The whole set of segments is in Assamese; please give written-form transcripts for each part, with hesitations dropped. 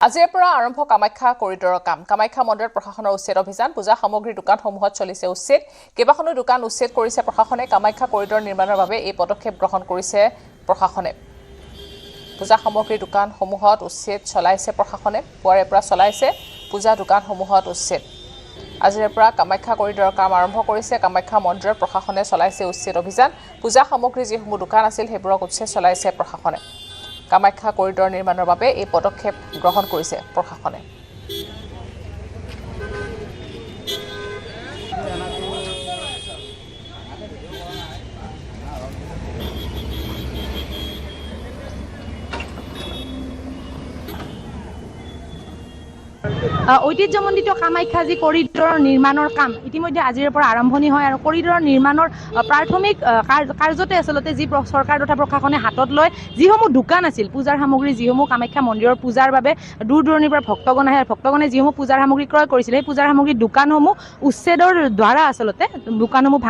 আজিৰ পৰা আৰম্ভ কামাখ্যা কৰিডৰৰ কাম কামাখ্যা মন্দিৰত প্ৰশাসনৰ উচ্ছেদ অভিযান পূজা সামগ্ৰী দোকানসমূহত চলিছে উচ্ছেদ কেইবাখনো দোকান উচ্ছেদ কৰিছে প্ৰশাসনে কামাখ্যা কৰিডৰ নিৰ্মাণৰ বাবে এই পদক্ষেপ গ্ৰহণ কৰিছে প্ৰশাসনে পূজা সামগ্ৰী দোকানসমূহত উচ্ছেদ চলাইছে প্ৰশাসনে পুৱাৰে পৰা চলাইছে পূজা দোকানসমূহত উচ্ছেদ আজিৰ পৰা কামাখ্যা কৰিডৰৰ কাম আৰম্ভ কৰিছে কামাখ্যা মন্দিৰত প্ৰশাসনে চলাইছে উচ্ছেদ অভিযান পূজা সামগ্ৰী যিসমূহ দোকান আছিল সেইবোৰক উচ্ছেদ চলাইছে প্ৰশাসনে কামাখ্যা কৰিডৰ নিৰ্মাণৰ বাবে এই পদক্ষেপ গ্ৰহণ কৰিছে প্ৰশাসনে ঐতিহ্যমণ্ডিত কামাখ্যা যি কৰিডৰৰ নিৰ্মাণৰ কাম ইতিমধ্যে আজিৰ পৰা আৰম্ভণি হয় আৰু কৰিডৰৰ নিৰ্মাণৰ প্ৰাথমিক কাৰ্যতে আচলতে যি চৰকাৰ তথা প্ৰশাসনে হাতত লয় যিসমূহ দোকান আছিল পূজাৰ সামগ্ৰী যিসমূহ কামাখ্যা মন্দিৰৰ পূজাৰ বাবে দূৰ দূৰণিৰ পৰা ভক্তগণ আহে আৰু ভক্তগণে যিসমূহ পূজাৰ সামগ্ৰী ক্ৰয় কৰিছিল সেই পূজাৰ সামগ্ৰীৰ দোকানসমূহ উচ্ছেদৰ দ্বাৰা আচলতে দোকানসমূহ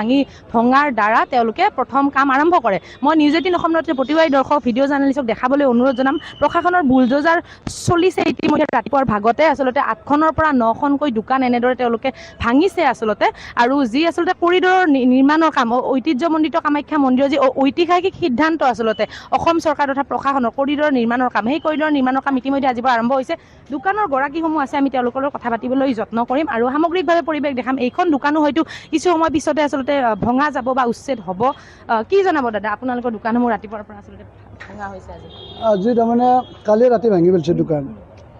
ভঙাৰ দ্বাৰা তেওঁলোকে প্ৰথম কাম আৰম্ভ কৰে মই নিউজ 18 অসমত প্ৰতিবাৰী দৰ্শক ভিডিঅ' জাৰ্নেলিষ্টক দেখাবলৈ অনুৰোধ জনাম প্ৰশাসনৰ বুলডোজাৰ চলিছে ইতিমধ্যে ৰাতিপুৱাৰ ভাগতে আচলতে 8খনৰ পৰা 9খনকৈ দোকান এনেদৰে তেওঁলোকে ভাঙিছে আচলতে আৰু যি আচলতে কৰিডৰৰ নিৰ্মাণৰ কাম ঐতিহ্যমণ্ডিত কামাখ্যা মন্দিৰৰ যি ঐতিহাসিক সিদ্ধান্ত আচলতে অসম চৰকাৰ তথা প্ৰশাসনৰ কৰিডৰৰ নিৰ্মাণৰ কাম সেই কৰিডৰৰ নিৰ্মাণৰ কাম ইতিমধ্যে আজিৰ পৰা আৰম্ভ হৈছে দোকানৰ গৰাকীসমূহ আছে আমি তেওঁলোকৰ লগত কথা পাতিবলৈ যত্ন কৰিম আৰু সামগ্ৰিকভাৱে পৰিৱেশ দেখাম এইখন দোকানো হয়তো কিছু সময় পিছতে আচলতে ভঙা যাব বা উচ্ছেদ হ'ব কি জনাব দাদা আপোনালোকৰ দোকানসমূহ ৰাতিপুৱাৰ পৰা আচলতে ভঙা হৈছে আজি তাৰমানে কালি ৰাতি ভাঙি পেলাইছে দোকান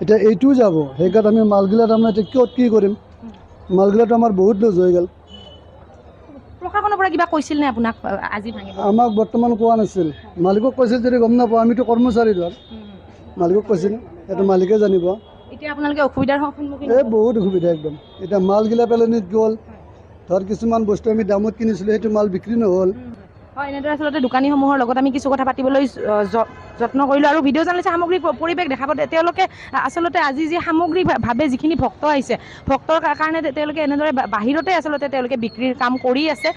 এতিয়া এইটোও যাব সেইকাৰণে আমি মালগিলা তাৰমানে এতিয়া ক'ত কি কৰিম মালগিলাটো আমাৰ বহুত লছ হৈ গ'ল প্ৰশাসনৰ পৰা কিবা কৈছিল নে আপোনাক আজি ভাঙিব আমাক বৰ্তমান কোৱা নাছিল মালিকক কৈছিল যদি গম নাপাওঁ আমিতো কৰ্মচাৰী ধৰ মালিকক কৈছিল এইটো মালিকে জানিব এতিয়া আপোনালোকে অসুবিধাৰ সন্মুখীন এই বহুত অসুবিধা একদম এতিয়া মালগিলা পেলনিত গ'ল ধৰ কিছুমান বস্তু আমি দামত কিনিছিলোঁ সেইটো মাল বিক্ৰী নহ'ল হয় এনেদৰে আচলতে দোকানীসমূহৰ লগত আমি কিছু কথা পাতিবলৈ যত্ন কৰিলোঁ আৰু ভিডিঅ' জাৰ্নেলিষ্টে সামগ্ৰিক পৰিৱেশ দেখাব তেওঁলোকে আচলতে আজি যি সামগ্ৰিকভাৱে যিখিনি ভক্ত আহিছে ভক্তৰ কাৰণে তেওঁলোকে এনেদৰে বাহিৰতে আচলতে তেওঁলোকে বিক্ৰীৰ কাম কৰি আছে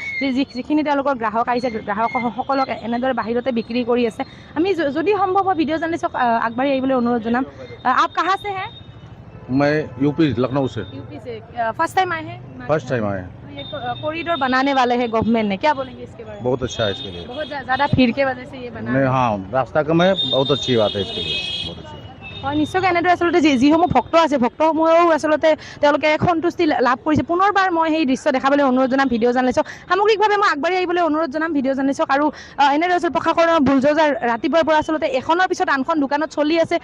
যিখিনি তেওঁলোকৰ গ্ৰাহক আহিছে গ্ৰাহকসকলক এনেদৰে বাহিৰতে বিক্ৰী কৰি আছে আমি যদি সম্ভৱ হয় ভিডিঅ' জাৰ্নেলিষ্টক আগবাঢ়ি আহিবলৈ অনুৰোধ জনাম আপ কাহা से हैं मैं यूपी लखनऊ से यूपी से फर्स्ट टाइम आए हैं फर्स्ट टाइम आए हैं ये कॉरिडोर बनाने वाले हैं गवर्नमेंट ने क्या बोलेंगे इसके बारे में बहुत अच्छा है इसके लिए बहुत ज़्यादा भीड़ के वजह से ये बना नहीं हाँ रास्ता कम है बहुत अच्छी बात है इसके लिए बहुत अच्छी হয় নিশ্চয়কৈ এনেদৰে আচলতে যিসমূহ ভক্ত আছে ভক্তসমূহেও আচলতে তেওঁলোকে সন্তুষ্টি লাভ কৰিছে পুনৰবাৰ মই সেই দৃশ্য দেখাবলৈ অনুৰোধ জনাম ভিডিঅ' জাৰ্নেলিষ্টক সামগ্ৰিকভাৱে মই আগবাঢ়ি আহিবলৈ অনুৰোধ জনাম ভিডিঅ' জাৰ্নেলিষ্টক আৰু এনেদৰে আচলতে প্ৰশাসনৰ বুলডোজাৰ ৰাতিপুৱাৰ পৰা আচলতে এখনৰ পিছত আনখন দোকানত চলি আছে